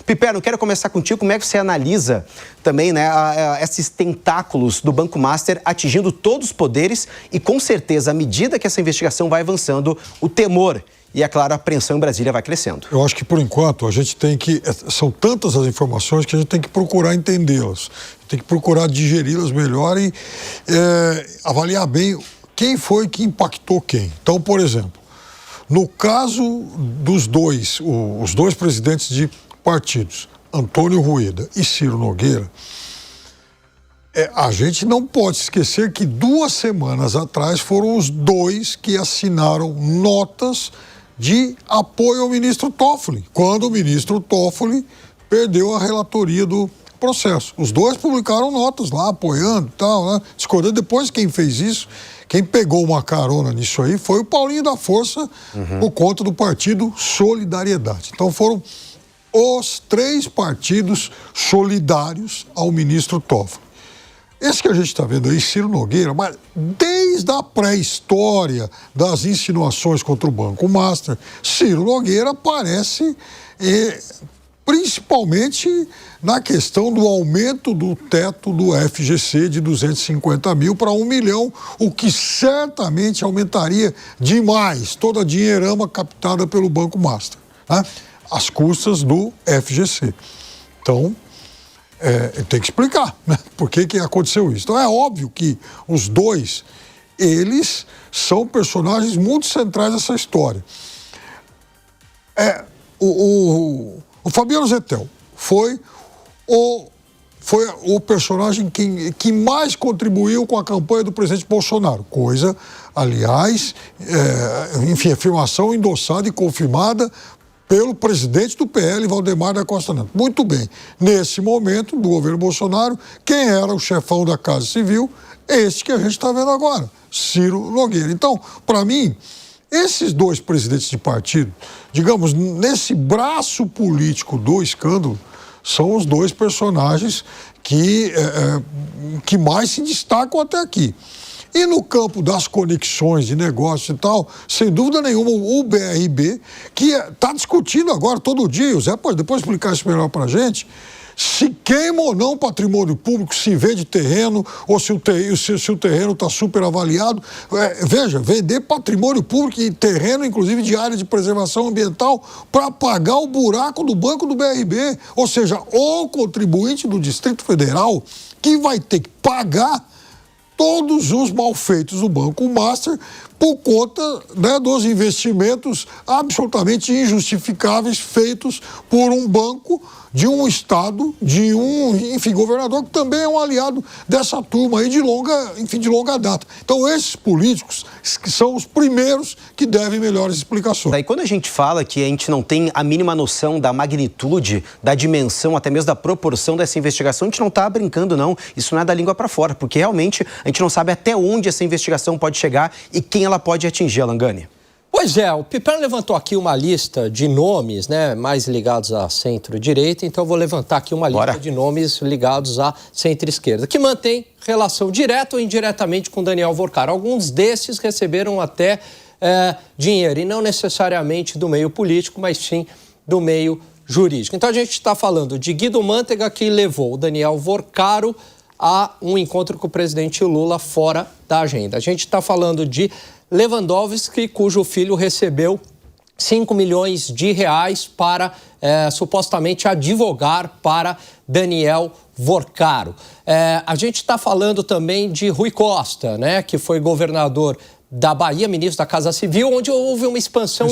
Piperno, quero começar contigo. Como é que você analisa também, né, esses tentáculos do Banco Master atingindo todos os poderes e, com certeza, à medida que essa investigação vai avançando, o temor e, é claro, a apreensão em Brasília vai crescendo? Eu acho que, por enquanto, a gente tem que... São tantas as informações que a gente tem que procurar entendê-las. Tem que procurar digeri-las melhor e avaliar bem quem foi que impactou quem. Então, por exemplo, no caso dos dois, os dois presidentes de partidos, Antônio Rueda e Ciro Nogueira, a gente não pode esquecer que 2 semanas atrás foram os dois que assinaram notas de apoio ao ministro Toffoli, quando o ministro Toffoli perdeu a relatoria do processo. Os dois publicaram notas lá, apoiando e tal, né? Discordando. Depois, quem fez isso, quem pegou uma carona nisso aí, foi o Paulinho da Força, por conta do partido Solidariedade. Então, foram os 3 partidos solidários ao ministro Toffoli. Esse que a gente está vendo aí, Ciro Nogueira, mas desde a pré-história das insinuações contra o Banco Master, Ciro Nogueira aparece principalmente na questão do aumento do teto do FGC de 250 mil para 1 milhão, o que certamente aumentaria demais toda a dinheirama captada pelo Banco Master, né? Às custas do FGC. Então, tem que explicar, né? Por que aconteceu isso. Então, é óbvio que os dois, eles são personagens muito centrais dessa história. O Fabiano Zettel foi o personagem que mais contribuiu com a campanha do presidente Bolsonaro. Coisa, aliás, enfim, afirmação endossada e confirmada pelo presidente do PL, Valdemar da Costa Neto. Muito bem. Nesse momento do governo Bolsonaro, quem era o chefão da Casa Civil? Esse que a gente está vendo agora, Ciro Nogueira. Então, para mim, esses dois presidentes de partido, digamos, nesse braço político do escândalo, são os dois personagens que mais se destacam até aqui. E no campo das conexões de negócios e tal, sem dúvida nenhuma, o BRB, que está discutindo agora todo dia, o Zé pode depois explicar isso melhor para a gente, se queima ou não patrimônio público, se vende terreno, ou se o terreno está super avaliado. Veja, vender patrimônio público e terreno, inclusive de área de preservação ambiental, para pagar o buraco do banco do BRB. Ou seja, o contribuinte do Distrito Federal que vai ter que pagar todos os malfeitos do Banco Master por conta, né, dos investimentos absolutamente injustificáveis feitos por um banco de um estado, de um, enfim, governador que também é um aliado dessa turma aí de longa data. Então, esses políticos que são os primeiros que devem melhores explicações. Daí, quando a gente fala que a gente não tem a mínima noção da magnitude, da dimensão, até mesmo da proporção dessa investigação, a gente não está brincando, não. Isso não é da língua para fora, porque realmente a gente não sabe até onde essa investigação pode chegar e quem ela pode atingir, Langani. Pois é, o Piperno levantou aqui uma lista de nomes, né, mais ligados à centro-direita, então eu vou levantar aqui uma lista de nomes ligados à centro-esquerda, que mantém relação direta ou indiretamente com Daniel Vorcaro. Alguns desses receberam até dinheiro, e não necessariamente do meio político, mas sim do meio jurídico. Então a gente está falando de Guido Mantega, que levou o Daniel Vorcaro a um encontro com o presidente Lula fora da agenda. A gente está falando de Lewandowski, cujo filho recebeu 5 milhões de reais para supostamente advogar para Daniel Vorcaro. A gente está falando também de Rui Costa, né, que foi governador da Bahia, ministro da Casa Civil, onde houve uma expansão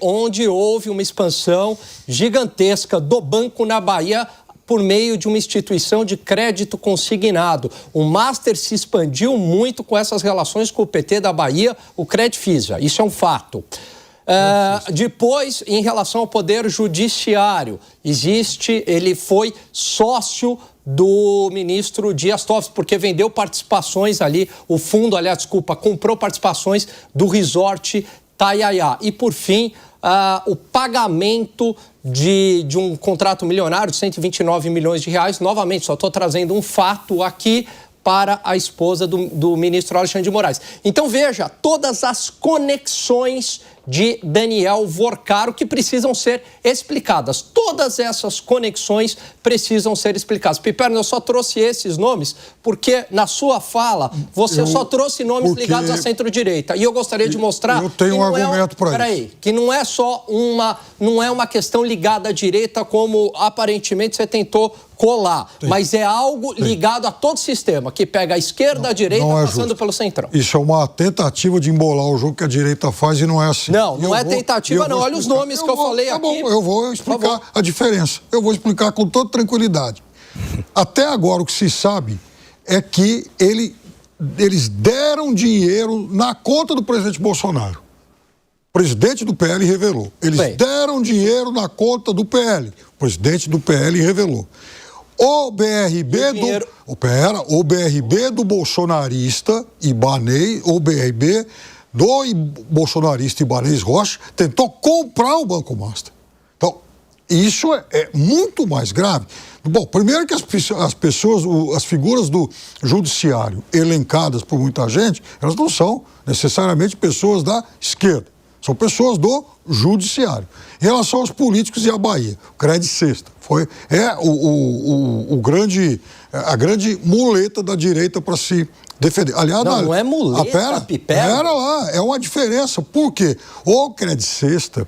onde houve uma expansão gigantesca do banco na Bahia por meio de uma instituição de crédito consignado. O Master se expandiu muito com essas relações com o PT da Bahia, o Credfisa. Isso é um fato. Depois, em relação ao Poder Judiciário, ele foi sócio do ministro Dias Toffoli, porque vendeu participações ali, comprou participações do resort Taiaiá. E, por fim, o pagamento de um contrato milionário de 129 milhões de reais. Novamente, só estou trazendo um fato aqui para a esposa do ministro Alexandre de Moraes. Então, veja, todas as conexões de Daniel Vorcaro, que precisam ser explicadas. Todas essas conexões precisam ser explicadas. Piperno, eu só trouxe esses nomes porque, na sua fala, você só trouxe nomes ligados à centro-direita. E eu gostaria de mostrar... Eu tenho um argumento para isso. Peraí, que não é só uma questão ligada à direita, como aparentemente você tentou colar, mas é algo ligado a todo o sistema, que pega a esquerda, a direita, passando pelo centrão. Isso é uma tentativa de embolar o jogo que a direita faz e não é assim. Não é tentativa, não. Olha os nomes que eu falei aqui. Bom, eu vou explicar a diferença. Eu vou explicar com toda tranquilidade. Até agora, o que se sabe é que eles deram dinheiro na conta do presidente Bolsonaro. O presidente do PL revelou. Eles deram dinheiro na conta do PL. O presidente do PL revelou. O BRB do bolsonarista Ibanez, o BRB do bolsonarista Ibanez Rocha tentou comprar o Banco Master. Então, isso é muito mais grave. Bom, primeiro que as pessoas, as figuras do judiciário elencadas por muita gente, elas não são necessariamente pessoas da esquerda. São pessoas do judiciário. Em relação aos políticos e à Bahia, o Cred Sexta a grande muleta da direita para se defender. Aliás, não é muleta, Pera lá, é uma diferença. Por quê? O Cred Sexta,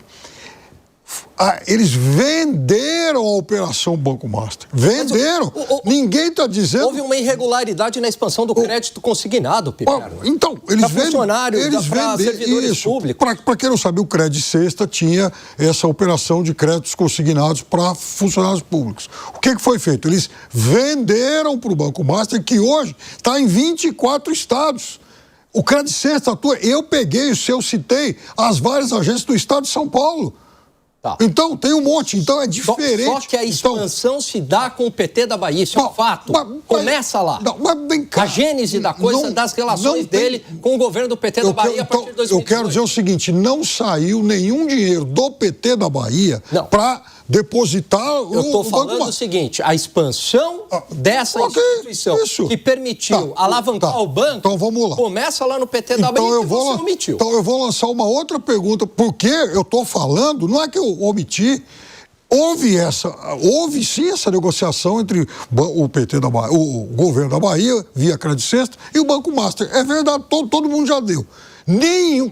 eles venderam a Operação Banco Master. Venderam. Ninguém está dizendo... Houve uma irregularidade na expansão do crédito consignado, Piperno. Então, eles funcionários, para servidores públicos. Para quem não sabe, o Cred Sexta tinha essa operação de créditos consignados para funcionários públicos. O que foi feito? Eles venderam para o Banco Master, que hoje está em 24 estados. O Cred Sexta atua... Eu citei as várias agências do estado de São Paulo. Então, tem um monte, então é diferente. Só que a expansão se dá com o PT da Bahia, isso é um fato. Começa lá. Mas vem cá. A gênese da coisa, das relações dele com o governo do PT da Bahia a partir de 2018. Eu quero dizer o seguinte, não saiu nenhum dinheiro do PT da Bahia para depositar Eu estou falando o seguinte, a expansão dessa instituição que permitiu alavancar o banco, então vamos lá. Começa lá no PT da Bahia, que você omitiu. Então eu vou lançar uma outra pergunta, porque eu estou falando, não é que eu omiti, houve sim essa negociação entre o PT da Bahia, o governo da Bahia, via Cred Sexta, e o Banco Master. É verdade, todo mundo já deu.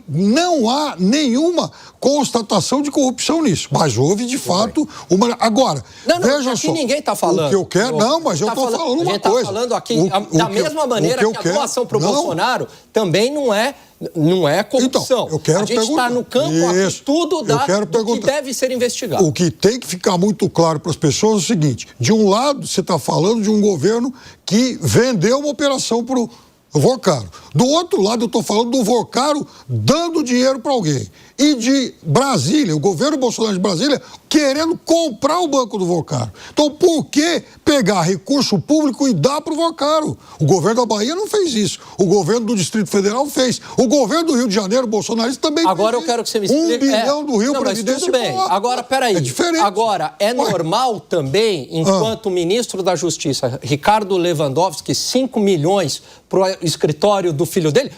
Não há nenhuma constatação de corrupção nisso, mas houve de fato uma... Agora, veja só, ninguém está falando. O que eu quero... Não, mas eu estou falando uma coisa. A gente está falando aqui, da mesma maneira que a doação para o Bolsonaro também não é corrupção. Então, a gente está no campo aqui tudo do que deve ser investigado. O que tem que ficar muito claro para as pessoas é o seguinte, de um lado você está falando de um governo que vendeu uma operação para o Vorcaro. Do outro lado, eu estou falando do Vorcaro dando dinheiro para alguém. E de Brasília, o governo Bolsonaro de Brasília, querendo comprar o banco do Vorcaro. Então, por que pegar recurso público e dar para o Vorcaro? O governo da Bahia não fez isso. O governo do Distrito Federal fez. O governo do Rio de Janeiro, bolsonarista, também fez. Agora eu quero que você me explique. 1 bilhão do Rio para Previdência. Tudo bem. Agora, peraí. É diferente. Agora, é normal também, enquanto ministro da Justiça, Ricardo Lewandowski, 5 milhões para o escritório do filho dele?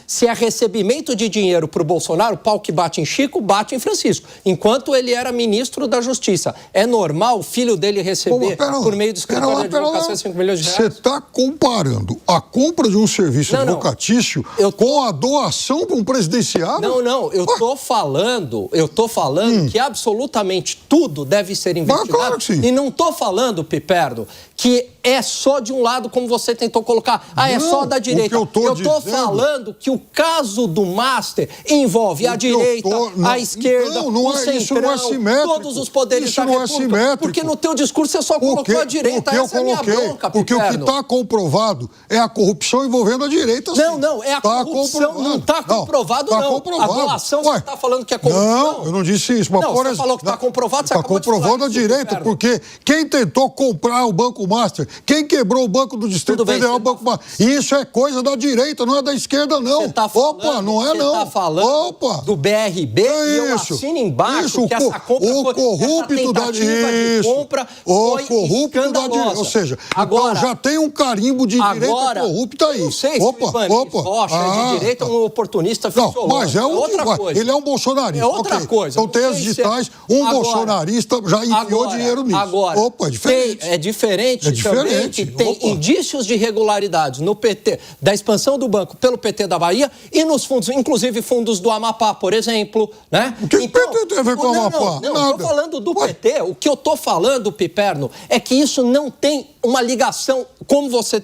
Se é recebimento de dinheiro para o Bolsonaro, o pau que bate em Chico, bate em Francisco. Enquanto ele era ministro da Justiça. É normal o filho dele receber, por meio do escritório de advocacia, 5 milhões de reais? Você está comparando a compra de um serviço advocatício com a doação para um presidenciável? Não, eu estou falando que absolutamente tudo deve ser investigado. Mas claro que sim. E não estou falando, Piperno, que é só de um lado, como você tentou colocar. É só da direita. Eu estou falando que o caso do Master envolve a direita, a esquerda, o centrão, isso não é simétrico. Todos os poderes da República. Isso não é simétrico. Porque no teu discurso você só colocou a direita. Essa é a minha bronca, porque o que está comprovado é a corrupção envolvendo a direita. Não, é a corrupção. Não está comprovado, não. A doação, você está falando que é corrupção? Não, eu não disse isso. Mas você falou que está comprovado, você está comprovando a direita, porque quem tentou comprar o Banco Master Quem quebrou o Banco do Distrito Federal? Isso é coisa da direita, não é da esquerda, não. Opa, não é não. Você está falando do BRB e eu assino embaixo que essa compra o corrupto da de compra foi escandalosa. Ou seja, agora, então já tem um carimbo de direita corrupta aí. Não sei se o Ibanez Rocha é de direita ou um oportunista fisiológico. Mas é outra coisa. Ele é um bolsonarista. É outra coisa. Então tem as digitais, bolsonarista já enfiou dinheiro nisso. Agora, opa, é diferente. É diferente também que tem indícios de irregularidades no PT, da expansão do banco pelo PT da Bahia e nos fundos, inclusive fundos do Amapá, por exemplo, né? O que o PT tem a ver com o Amapá? Não, estou falando do PT. O que eu estou falando, Piperno, é que isso não tem uma ligação, como você,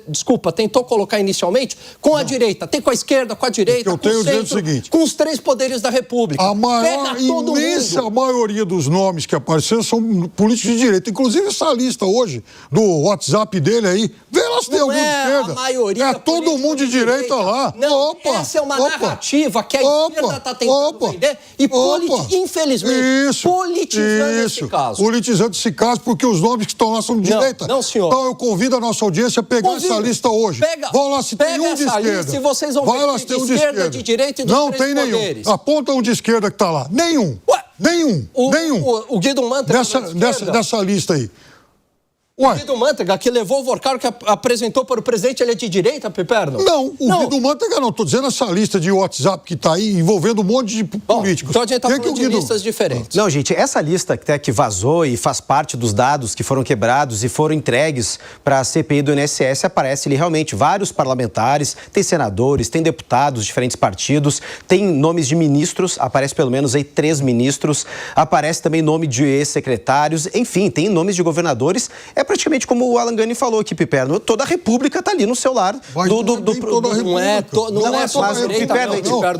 tentou colocar inicialmente, com a direita. Tem com a esquerda, com a direita, com o centro, com os três poderes da República. A maior, imensa maioria dos nomes que apareceram são políticos de direita. Inclusive essa lista hoje, do WhatsApp dele aí, vê lá se tem algum de esquerda. A maioria é todo mundo de direita lá. Não, essa é uma narrativa que a esquerda está tentando vender e, infelizmente, politizando esse caso. Politizando esse caso porque os nomes que estão lá são de direita. Não, senhor. Então eu convido a nossa audiência a pegar essa lista hoje. Vão lá se tem um de esquerda. Se vocês vão ver se tem um de esquerda, de direita e dos não tem nenhum. Poderes. Aponta um de esquerda que está lá. Nenhum. Nenhum. O Guido Mantega nessa lista aí. O Guido Mantega, que levou o Vorcaro, que apresentou para o presidente, ele é de direita, Piperno? Não, Guido Mantega não. Estou dizendo essa lista de WhatsApp que está aí, envolvendo um monte de políticos. Então a gente está falando de listas diferentes. Não, gente, essa lista que vazou e faz parte dos dados que foram quebrados e foram entregues para a CPI do INSS, aparece ali realmente vários parlamentares, tem senadores, tem deputados de diferentes partidos, tem nomes de ministros, aparece pelo menos aí 3 ministros, aparece também nome de ex-secretários, enfim, tem nomes de governadores. É praticamente como o Alan Gani falou aqui, Piperno, toda a República está ali no celular. Não é só a direita,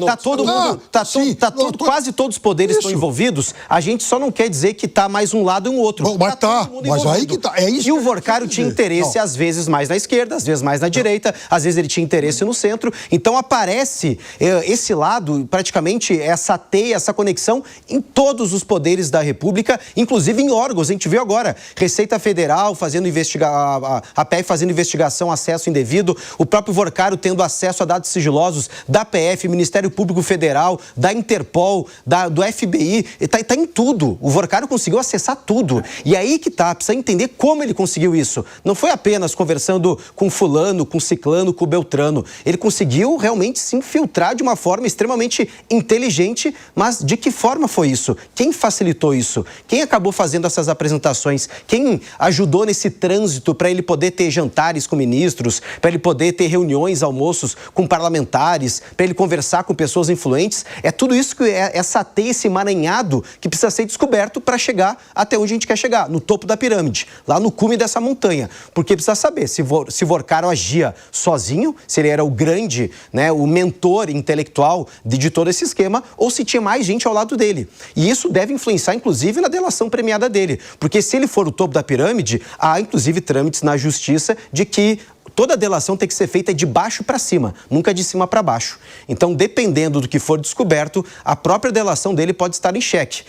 Tá todo mundo, quase todos os poderes estão envolvidos. A gente só não quer dizer que está mais um lado e um outro. Mas aí que tá. É isso. E o Vorcaro tinha interesse, às vezes, mais na esquerda, às vezes mais na direita, às vezes ele tinha interesse no centro. Então aparece esse lado, praticamente, essa teia, essa conexão em todos os poderes da República, inclusive em órgãos. A gente viu agora, Receita Federal fazendo a PF fazendo investigação, acesso indevido, o próprio Vorcaro tendo acesso a dados sigilosos da PF, Ministério Público Federal, da Interpol, do FBI, tá em tudo. O Vorcaro conseguiu acessar tudo. E aí que precisa entender como ele conseguiu isso. Não foi apenas conversando com fulano, com ciclano, com beltrano. Ele conseguiu realmente se infiltrar de uma forma extremamente inteligente, mas de que forma foi isso? Quem facilitou isso? Quem acabou fazendo essas apresentações? Quem ajudou nesse trânsito para ele poder ter jantares com ministros, para ele poder ter reuniões, almoços com parlamentares, para ele conversar com pessoas influentes? É tudo isso que essa teia, esse emaranhado que precisa ser descoberto para chegar até onde a gente quer chegar, no topo da pirâmide, lá no cume dessa montanha. Porque precisa saber se Vorcaro agia sozinho, se ele era o grande, o mentor intelectual de todo esse esquema, ou se tinha mais gente ao lado dele. E isso deve influenciar, inclusive, na delação premiada dele. Porque se ele for o topo da pirâmide, há, inclusive, trâmites na justiça de que toda delação tem que ser feita de baixo para cima, nunca de cima para baixo. Então, dependendo do que for descoberto, a própria delação dele pode estar em xeque.